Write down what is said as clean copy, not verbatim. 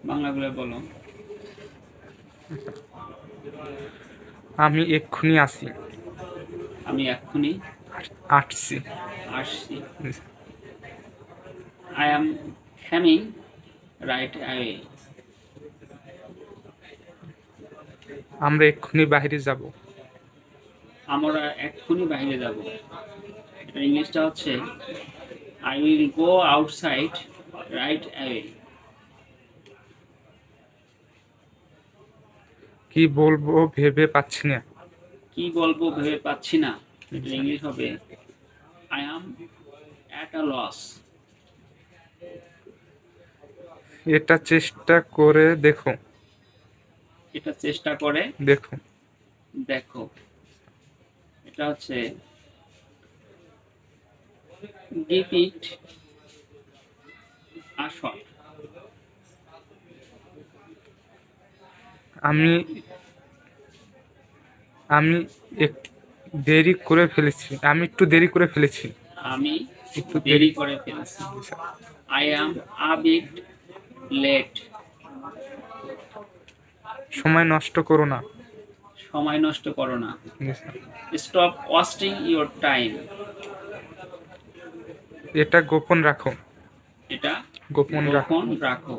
বাংলাগুলো বলো। আমি এক্ষুনি আসি। আমি এক্ষুনি আসছি। আসছি। I am coming right away. আমরা এক্ষুনি বাইরে যাব। আমরা এক্ষুনি বাইরে যাব। এটা ইংলিশটা হচ্ছে I will go outside right away. কি বলবো ভেবে পাচ্ছি না। কি বলবো ভেবে পাচ্ছি না। এটা ইংলিশ হবে I am at a loss. এটা চেষ্টা করে দেখো। এটা চেষ্টা করে দেখো। দেখো। এটা হচ্ছে গিভ ইট আ শট। আমি আমি দেরি করে ফেলেছি। আমি একটু দেরি করে ফেলেছি। আমি একটু দেরি করে ফেলেছি। I am a bit late. সময় নষ্ট করো না। সময় নষ্ট করো না। Stop wasting your time. এটা গোপন রাখো। এটা গোপন রাখো। গোপন রাখো।